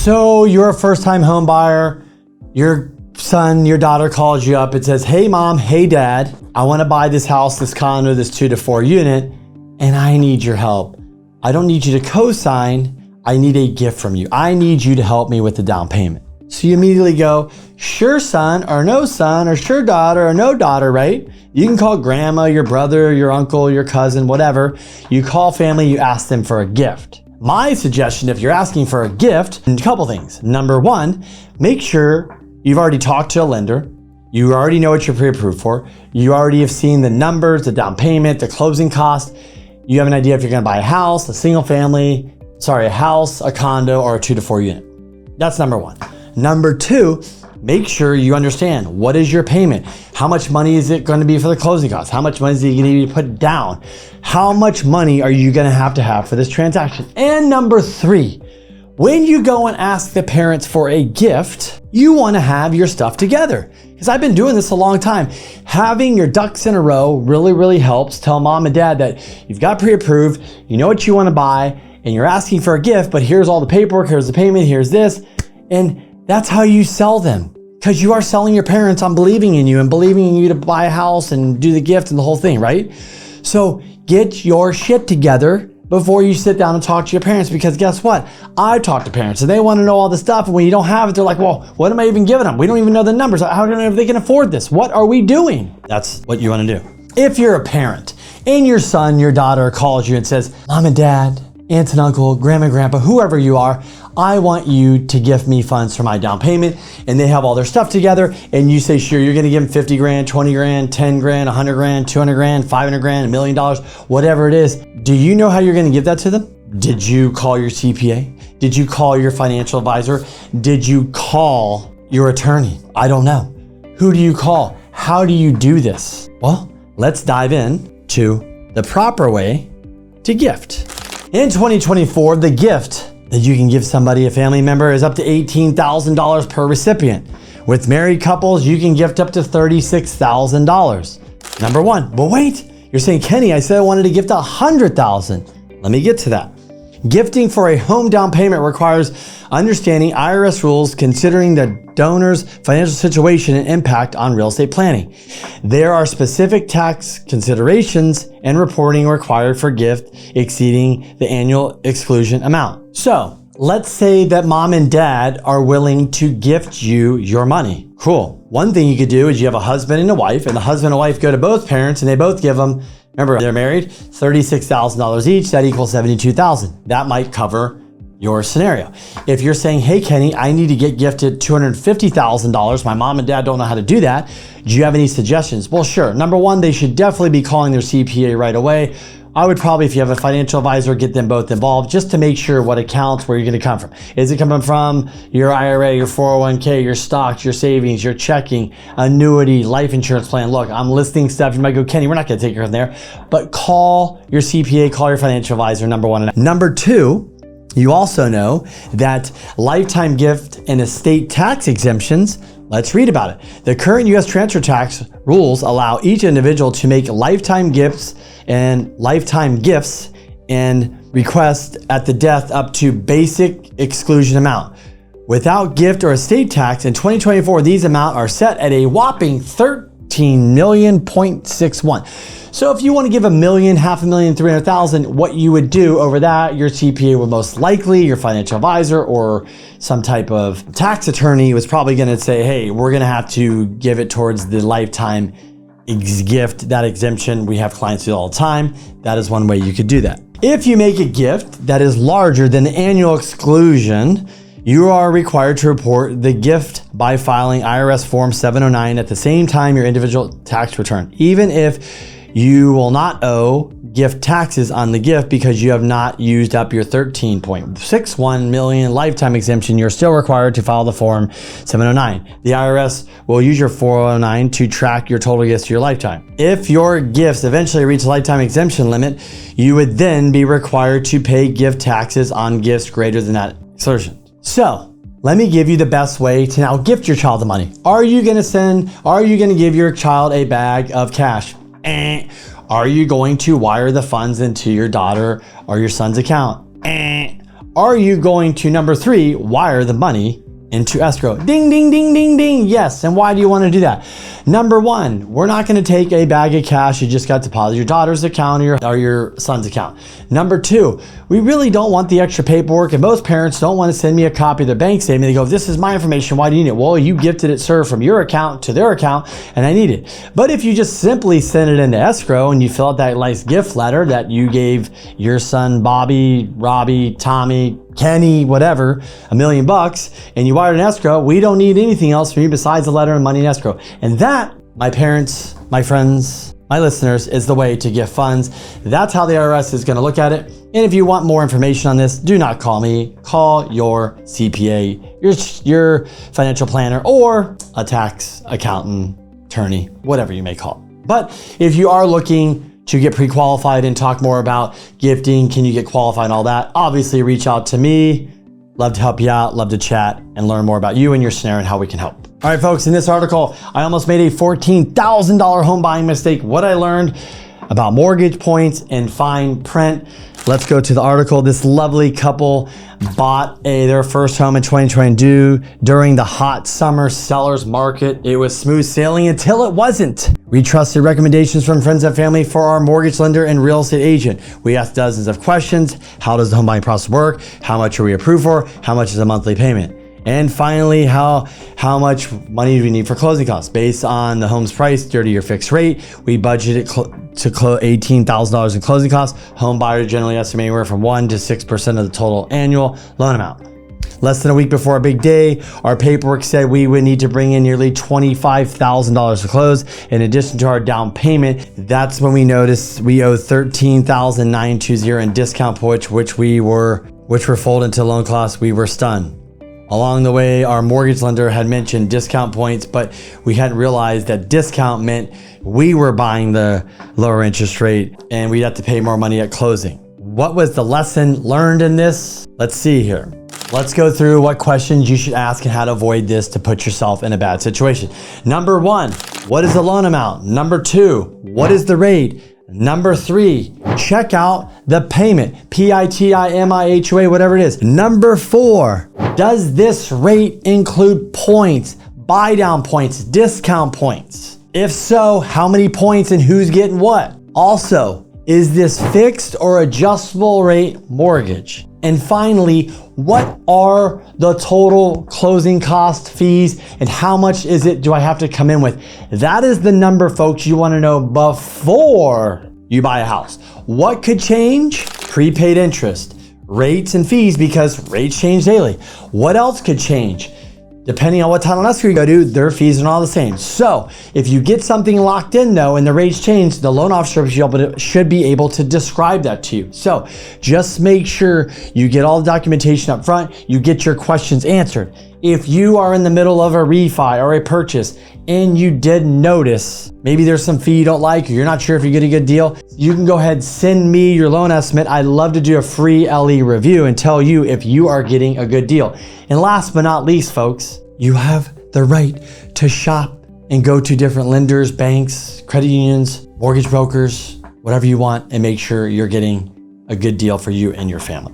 So you're a first-time home buyer. Your son, your daughter calls you up. It says, hey mom, hey dad, I want to buy this house, this condo, this 2 to 4 unit, and I need your help. I don't need you to co-sign. I need a gift from you. I need you to help me with the down payment. So you immediately go, sure son, or no son, or sure daughter, or no daughter, right? You can call grandma, your brother, your uncle, your cousin, whatever. You call family, you ask them for a gift. My suggestion, if you're asking for a gift, a couple things. Number one, make sure you've already talked to a lender. You already know what you're pre-approved for. You already have seen the numbers, the down payment, the closing cost. You have an idea if you're gonna buy a house, a house, a condo, or a 2 to 4 unit. That's number one. Number two, make sure you understand what is your payment. How much money is it going to be for the closing costs? How much money is it going to need to put down? How much money are you going to have for this transaction? And number three, when you go and ask the parents for a gift, you want to have your stuff together. Because I've been doing this a long time. Having your ducks in a row really helps. Tell mom and dad that you've got pre-approved, you know what you want to buy, and you're asking for a gift, but here's all the paperwork, here's the payment, here's this. And that's how you sell them, because you are selling your parents on believing in you and believing in you to buy a house and do the gift and the whole thing, right? So get your shit together before you sit down and talk to your parents, because guess what? I talk to parents and they want to know all the stuff, and when you don't have it, they're like, well, what am I even giving them? We don't even know the numbers. How do I know if they can afford this? What are we doing? That's what you want to do. If you're a parent and your son, your daughter calls you and says, mom and dad, aunt and uncle, grandma, grandpa, whoever you are, I want you to gift me funds for my down payment, and they have all their stuff together, and you say, sure, you're gonna give them 50 grand, 20 grand, 10 grand, 100 grand, 200 grand, 500 grand, $1 million, whatever it is. Do you know how you're gonna give that to them? Did you call your CPA? Did you call your financial advisor? Did you call your attorney? I don't know. Who do you call? How do you do this? Well, let's dive in to the proper way to gift. In 2024, the gift that you can give somebody, a family member, is up to $18,000 per recipient. With married couples, you can gift up to $36,000. Number one, but wait, you're saying, Kenny, I said I wanted to gift $100,000. Let me get to that. Gifting for a home down payment requires understanding IRS rules, considering the donor's financial situation and impact on real estate planning. There are specific tax considerations and reporting required for gift exceeding the annual exclusion amount. So let's say that mom and dad are willing to gift you your money. Cool. One thing you could do is you have a husband and a wife, and the husband and wife go to both parents and they both give them, remember, they're married, $36,000 each, that equals $72,000. That might cover your scenario. If you're saying, hey, Kenny, I need to get gifted $250,000. My mom and dad don't know how to do that. Do you have any suggestions? Well, sure. Number one, they should definitely be calling their CPA right away. I would probably, if you have a financial advisor, get them both involved just to make sure what accounts, where you're going to come from. Is it coming from your IRA, your 401k, your stocks, your savings, your checking, annuity, life insurance plan? Look, I'm listing stuff. You might go, Kenny, we're not going to take it from there. But call your CPA, call your financial advisor, number one. Number two, you also know that lifetime gift and estate tax exemptions. Let's read about it. The current U.S. transfer tax rules allow each individual to make lifetime gifts and request at the death up to basic exclusion amount. Without gift or estate tax in 2024, these amounts are set at a whopping $13,000,000.61. So if you want to give $1 million, $500,000, $300,000, what you would do over that, your CPA would most likely, your financial advisor or some type of tax attorney was probably going to say, hey, we're going to have to give it towards the lifetime gift, that exemption. We have clients do all the time. That is one way you could do that. If you make a gift that is larger than the annual exclusion, you are required to report the gift by filing IRS Form 709 at the same time your individual tax return, even if you will not owe gift taxes on the gift because you have not used up your $13.61 million lifetime exemption. You're still required to file the Form 709. The IRS will use your 409 to track your total gifts to your lifetime. If your gifts eventually reach a lifetime exemption limit, you would then be required to pay gift taxes on gifts greater than that exclusion. So let me give you the best way to now gift your child the money. Are you going to give your child a bag of cash? Are you going to wire the funds into your daughter or your son's account? Are you going to, number 3, wire the money into escrow? Ding, ding, ding, ding, ding. Yes. And why do you want to do that? Number 1, we're not going to take a bag of cash you just got deposited your daughter's account or your son's account. Number 2, we really don't want the extra paperwork, and most parents don't want to send me a copy of their bank statement. They go, this is my information, why do you need it? Well, you gifted it, sir, from your account to their account, and I need it. But if you just simply send it into escrow and you fill out that nice gift letter that you gave your son Bobby, Robbie, Tommy, Kenny, whatever, $1 million, and you wired an escrow, we don't need anything else from you besides the letter and money in escrow. And that, my parents, my friends, my listeners, is the way to get funds. That's how the IRS is going to look at it. And if you want more information on this, do not call me. Call your CPA, your financial planner, or a tax accountant, attorney, whatever you may call it. But if you are looking to get pre-qualified and talk more about gifting, can you get qualified and all that, obviously reach out to me. Love to help you out, love to chat and learn more about you and your scenario and how we can help. All right, folks, in this article, I almost made a $14,000 home buying mistake. What I learned about mortgage points and fine print. Let's go to the article. This lovely couple bought their first home in 2022 during the hot summer seller's market. It was smooth sailing until it wasn't. We trusted recommendations from friends and family for our mortgage lender and real estate agent. We asked dozens of questions. How does the home buying process work? How much are we approved for? How much is a monthly payment? And finally, how much money do we need for closing costs? Based on the home's price, 30-year fixed rate, we budgeted to $18,000 in closing costs. Home buyers generally estimate anywhere from 1% to 6% of the total annual loan amount. Less than a week before a big day, our paperwork said we would need to bring in nearly $25,000 to close. In addition to our down payment, that's when we noticed we owed $13,920 in discount points, which were folded into loan costs. We were stunned. Along the way, our mortgage lender had mentioned discount points, but we hadn't realized that discount meant we were buying the lower interest rate and we'd have to pay more money at closing. What was the lesson learned in this? Let's see here. Let's go through what questions you should ask and how to avoid this to put yourself in a bad situation. Number 1, what is the loan amount? Number 2, what is the rate? Number 3, check out the payment, PITIMIHOA, whatever it is. Number 4, does this rate include points, buy down points, discount points? If so, how many points and who's getting what? Also, is this fixed or adjustable rate mortgage? And finally, what are the total closing cost fees and how much is it do I have to come in with? That is the number, folks, you want to know before you buy a house. What could change? Prepaid interest, rates and fees, because rates change daily. What else could change? Depending on what title and escrow you go to, their fees are all the same. So if you get something locked in though and the rates change, the loan officer should be able to describe that to you. So just make sure you get all the documentation up front, you get your questions answered. If you are in the middle of a refi or a purchase and you did notice maybe there's some fee you don't like, or you're not sure if you get a good deal, you can go ahead and send me your loan estimate. I'd love to do a free LE review and tell you if you are getting a good deal. And last but not least, folks, you have the right to shop and go to different lenders, banks, credit unions, mortgage brokers, whatever you want, and make sure you're getting a good deal for you and your family.